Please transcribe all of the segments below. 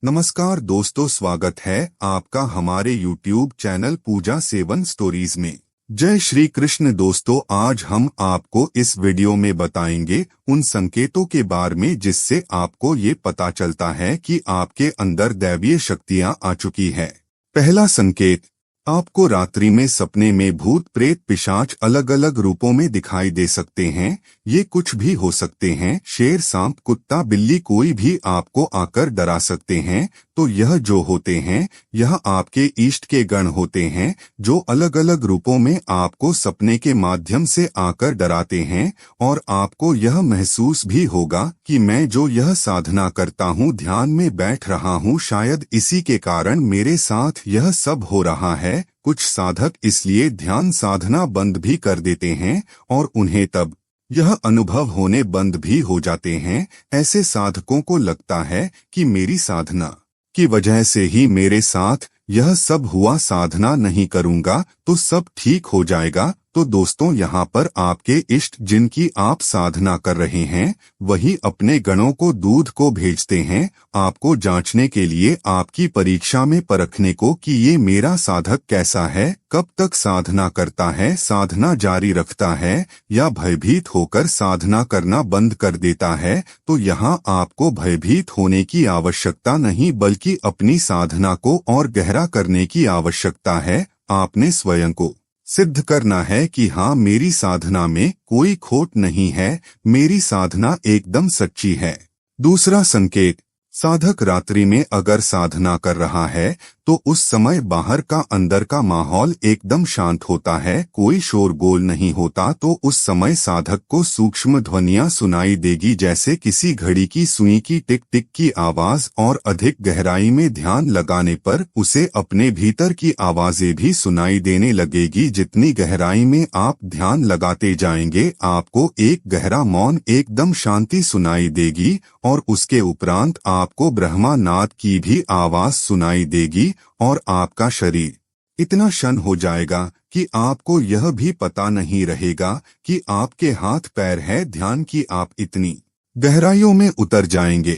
नमस्कार दोस्तों, स्वागत है आपका हमारे YouTube चैनल पूजा सेवन स्टोरीज में। जय श्री कृष्ण दोस्तों, आज हम आपको इस वीडियो में बताएंगे उन संकेतों के बारे में जिससे आपको ये पता चलता है कि आपके अंदर दैवीय शक्तियां आ चुकी है। पहला संकेत, आपको रात्रि में सपने में भूत प्रेत पिशाच अलग अलग रूपों में दिखाई दे सकते हैं। ये कुछ भी हो सकते हैं, शेर सांप कुत्ता बिल्ली कोई भी आपको आकर डरा सकते हैं। तो यह जो होते हैं यह आपके इष्ट के गण होते हैं जो अलग अलग रूपों में आपको सपने के माध्यम से आकर डराते हैं। और आपको यह महसूस भी होगा कि मैं जो यह साधना करता हूँ, ध्यान में बैठ रहा हूँ, शायद इसी के कारण मेरे साथ यह सब हो रहा है। कुछ साधक इसलिए ध्यान साधना बंद भी कर देते हैं और उन्हें तब यह अनुभव होने बंद भी हो जाते हैं। ऐसे साधकों को लगता है कि मेरी साधना की वजह से ही मेरे साथ यह सब हुआ, साधना नहीं करूंगा तो सब ठीक हो जाएगा। तो दोस्तों, यहाँ पर आपके इष्ट जिनकी आप साधना कर रहे हैं वही अपने गणों को दूध को भेजते हैं आपको जांचने के लिए, आपकी परीक्षा में परखने को कि ये मेरा साधक कैसा है, कब तक साधना करता है, साधना जारी रखता है या भयभीत होकर साधना करना बंद कर देता है। तो यहाँ आपको भयभीत होने की आवश्यकता नहीं, बल्कि अपनी साधना को और गहरा करने की आवश्यकता है। आपने स्वयं को सिद्ध करना है कि हाँ, मेरी साधना में कोई खोट नहीं है, मेरी साधना एकदम सच्ची है। दूसरा संकेत, साधक रात्रि में अगर साधना कर रहा है तो उस समय बाहर का अंदर का माहौल एकदम शांत होता है, कोई शोरगोल नहीं होता। तो उस समय साधक को सूक्ष्म ध्वनियां सुनाई देगी, जैसे किसी घड़ी की सुई की टिक टिक की आवाज, और अधिक गहराई में ध्यान लगाने पर उसे अपने भीतर की आवाजें भी सुनाई देने लगेगी। जितनी गहराई में आप ध्यान लगाते जाएंगे आपको एक गहरा मौन, एकदम शांति सुनाई देगी और उसके उपरांत आपको ब्रह्मा नाद की भी आवाज सुनाई देगी और आपका शरीर इतना शन हो जाएगा कि आपको यह भी पता नहीं रहेगा कि आपके हाथ पैर है। ध्यान की आप इतनी गहराइयों में उतर जाएंगे।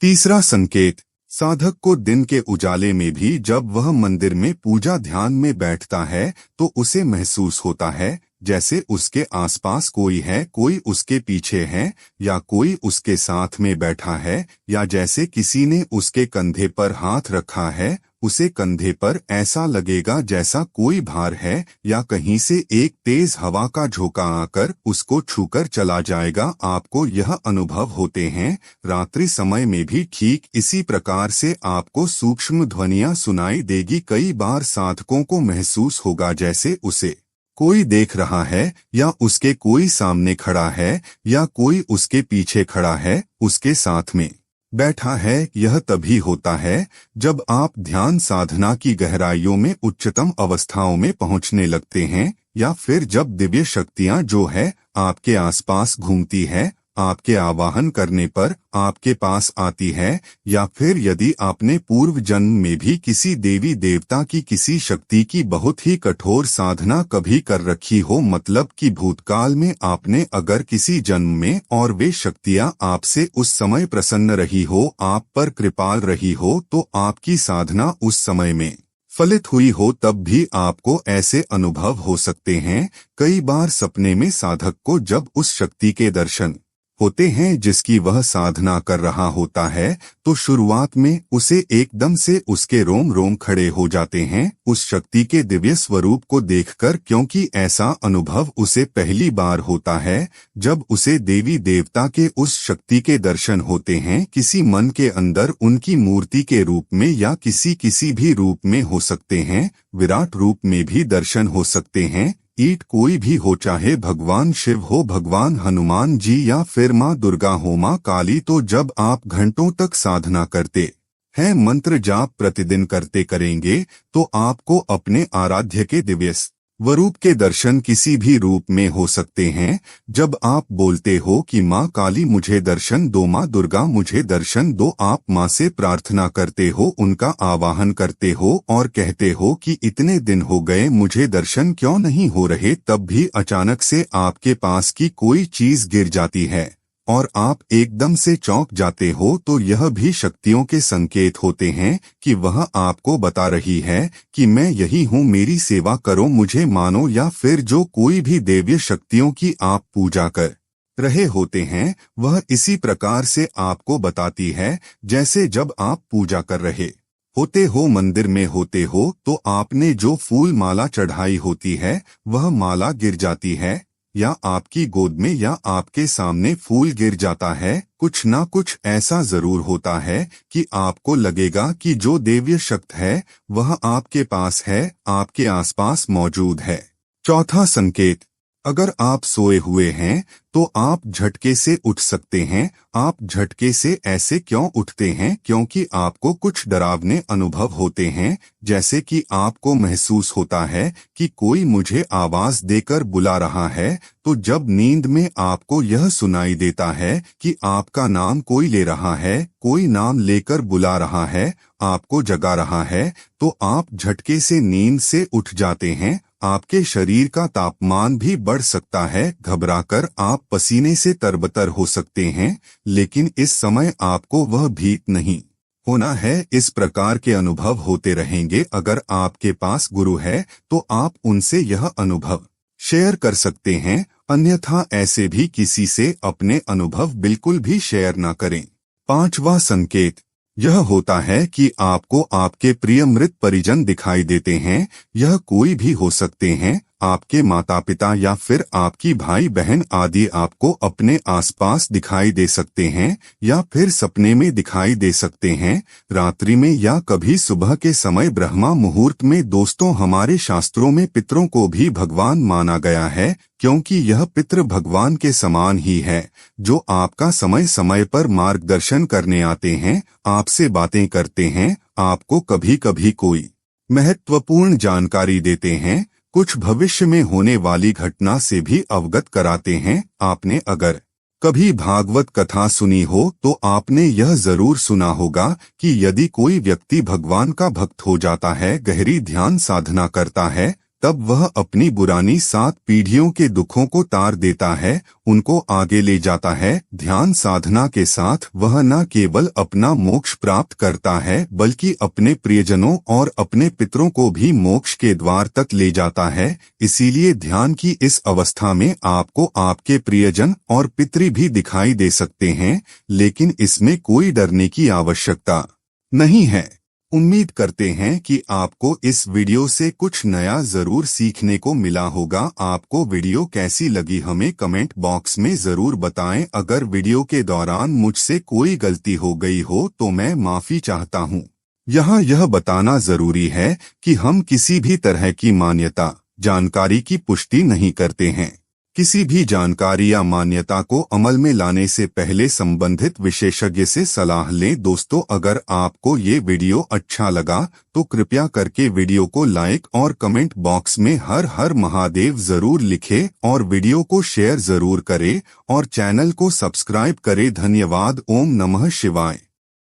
तीसरा संकेत, साधक को दिन के उजाले में भी जब वह मंदिर में पूजा ध्यान में बैठता है तो उसे महसूस होता है जैसे उसके आसपास कोई है, कोई उसके पीछे है या कोई उसके साथ में बैठा है, या जैसे किसी ने उसके कंधे पर हाथ रखा है। उसे कंधे पर ऐसा लगेगा जैसा कोई भार है या कहीं से एक तेज हवा का झोंका आकर उसको छूकर चला जाएगा। आपको यह अनुभव होते हैं। रात्रि समय में भी ठीक इसी प्रकार से आपको सूक्ष्म ध्वनियां सुनाई देगी। कई बार साधकों को महसूस होगा जैसे उसे कोई देख रहा है या उसके कोई सामने खड़ा है या कोई उसके पीछे खड़ा है, उसके साथ में बैठा है। यह तभी होता है जब आप ध्यान साधना की गहराइयों में उच्चतम अवस्थाओं में पहुंचने लगते हैं, या फिर जब दिव्य शक्तियां जो है आपके आसपास घूमती है, आपके आवाहन करने पर आपके पास आती है, या फिर यदि आपने पूर्व जन्म में भी किसी देवी देवता की किसी शक्ति की बहुत ही कठोर साधना कभी कर रखी हो, मतलब कि भूतकाल में आपने अगर किसी जन्म में और वे शक्तियां आपसे उस समय प्रसन्न रही हो, आप पर कृपाल रही हो, तो आपकी साधना उस समय में फलित हुई हो, तब भी आपको ऐसे अनुभव हो सकते हैं। कई बार सपने में साधक को जब उस शक्ति के दर्शन होते हैं जिसकी वह साधना कर रहा होता है, तो शुरुआत में उसे एकदम से उसके रोम रोम खड़े हो जाते हैं उस शक्ति के दिव्य स्वरूप को देखकर, क्योंकि ऐसा अनुभव उसे पहली बार होता है जब उसे देवी देवता के उस शक्ति के दर्शन होते हैं। किसी मन के अंदर उनकी मूर्ति के रूप में या किसी भी रूप में हो सकते हैं, विराट रूप में भी दर्शन हो सकते हैं। ईट कोई भी हो, चाहे भगवान शिव हो, भगवान हनुमान जी या फिर माँ दुर्गा हो, माँ काली। तो जब आप घंटों तक साधना करते हैं, मंत्र जाप प्रतिदिन करते करेंगे, तो आपको अपने आराध्य के दिव्य स्वरूप के दर्शन किसी भी रूप में हो सकते हैं। जब आप बोलते हो कि माँ काली मुझे दर्शन दो, माँ दुर्गा मुझे दर्शन दो, आप माँ से प्रार्थना करते हो, उनका आवाहन करते हो और कहते हो कि इतने दिन हो गए मुझे दर्शन क्यों नहीं हो रहे, तब भी अचानक से आपके पास की कोई चीज गिर जाती है और आप एकदम से चौंक जाते हो तो यह भी शक्तियों के संकेत होते हैं कि वह आपको बता रही है कि मैं यही हूँ, मेरी सेवा करो, मुझे मानो। या फिर जो कोई भी देवीय शक्तियों की आप पूजा कर रहे होते हैं वह इसी प्रकार से आपको बताती है, जैसे जब आप पूजा कर रहे होते हो, मंदिर में होते हो तो आपने जो फूल माला चढ़ाई होती है वह माला गिर जाती है, या आपकी गोद में या आपके सामने फूल गिर जाता है। कुछ ना कुछ ऐसा जरूर होता है कि आपको लगेगा कि जो देवीय शक्ति है वह आपके पास है, आपके आसपास मौजूद है। चौथा संकेत, अगर आप सोए हुए हैं तो आप झटके से उठ सकते हैं। आप झटके से ऐसे क्यों उठते हैं? क्योंकि आपको कुछ डरावने अनुभव होते हैं, जैसे कि आपको महसूस होता है कि कोई मुझे आवाज देकर बुला रहा है। तो जब नींद में आपको यह सुनाई देता है कि आपका नाम कोई ले रहा है, कोई नाम लेकर बुला रहा है, आपको जगा रहा है, तो आप झटके से नींद से उठ जाते हैं। आपके शरीर का तापमान भी बढ़ सकता है, घबराकर आप पसीने से तरबतर हो सकते हैं, लेकिन इस समय आपको वह भीत नहीं होना है। इस प्रकार के अनुभव होते रहेंगे। अगर आपके पास गुरु है तो आप उनसे यह अनुभव शेयर कर सकते हैं, अन्यथा ऐसे भी किसी से अपने अनुभव बिल्कुल भी शेयर ना करें। पांचवा संकेत यह होता है कि आपको आपके प्रिय मृत परिजन दिखाई देते हैं। यह कोई भी हो सकते हैं, आपके माता पिता या फिर आपकी भाई बहन आदि आपको अपने आसपास दिखाई दे सकते हैं, या फिर सपने में दिखाई दे सकते हैं, रात्रि में या कभी सुबह के समय ब्रह्मा मुहूर्त में। दोस्तों, हमारे शास्त्रों में पितरों को भी भगवान माना गया है, क्योंकि यह पितृ भगवान के समान ही है, जो आपका समय समय पर मार्गदर्शन करने आते हैं, आपसे बातें करते हैं, आपको कभी कभी कोई महत्वपूर्ण जानकारी देते हैं, कुछ भविष्य में होने वाली घटना से भी अवगत कराते हैं। आपने अगर कभी भागवत कथा सुनी हो तो आपने यह जरूर सुना होगा कि यदि कोई व्यक्ति भगवान का भक्त हो जाता है, गहरी ध्यान साधना करता है, तब वह अपनी पुरानी 7 पीढ़ियों के दुखों को तार देता है, उनको आगे ले जाता है। ध्यान साधना के साथ वह न केवल अपना मोक्ष प्राप्त करता है, बल्कि अपने प्रियजनों और अपने पितरों को भी मोक्ष के द्वार तक ले जाता है। इसीलिए ध्यान की इस अवस्था में आपको आपके प्रियजन और पितृ भी दिखाई दे सकते हैं, लेकिन इसमें कोई डरने की आवश्यकता नहीं है। उम्मीद करते हैं कि आपको इस वीडियो से कुछ नया जरूर सीखने को मिला होगा। आपको वीडियो कैसी लगी हमें कमेंट बॉक्स में जरूर बताएं। अगर वीडियो के दौरान मुझसे कोई गलती हो गई हो तो मैं माफी चाहता हूं। यहाँ यह बताना जरूरी है कि हम किसी भी तरह की मान्यता जानकारी की पुष्टि नहीं करते हैं। किसी भी जानकारी या मान्यता को अमल में लाने से पहले संबंधित विशेषज्ञ से सलाह लें। दोस्तों, अगर आपको ये वीडियो अच्छा लगा तो कृपया करके वीडियो को लाइक और कमेंट बॉक्स में हर हर महादेव जरूर लिखें, और वीडियो को शेयर जरूर करें और चैनल को सब्सक्राइब करें। धन्यवाद। ओम नमः शिवाय।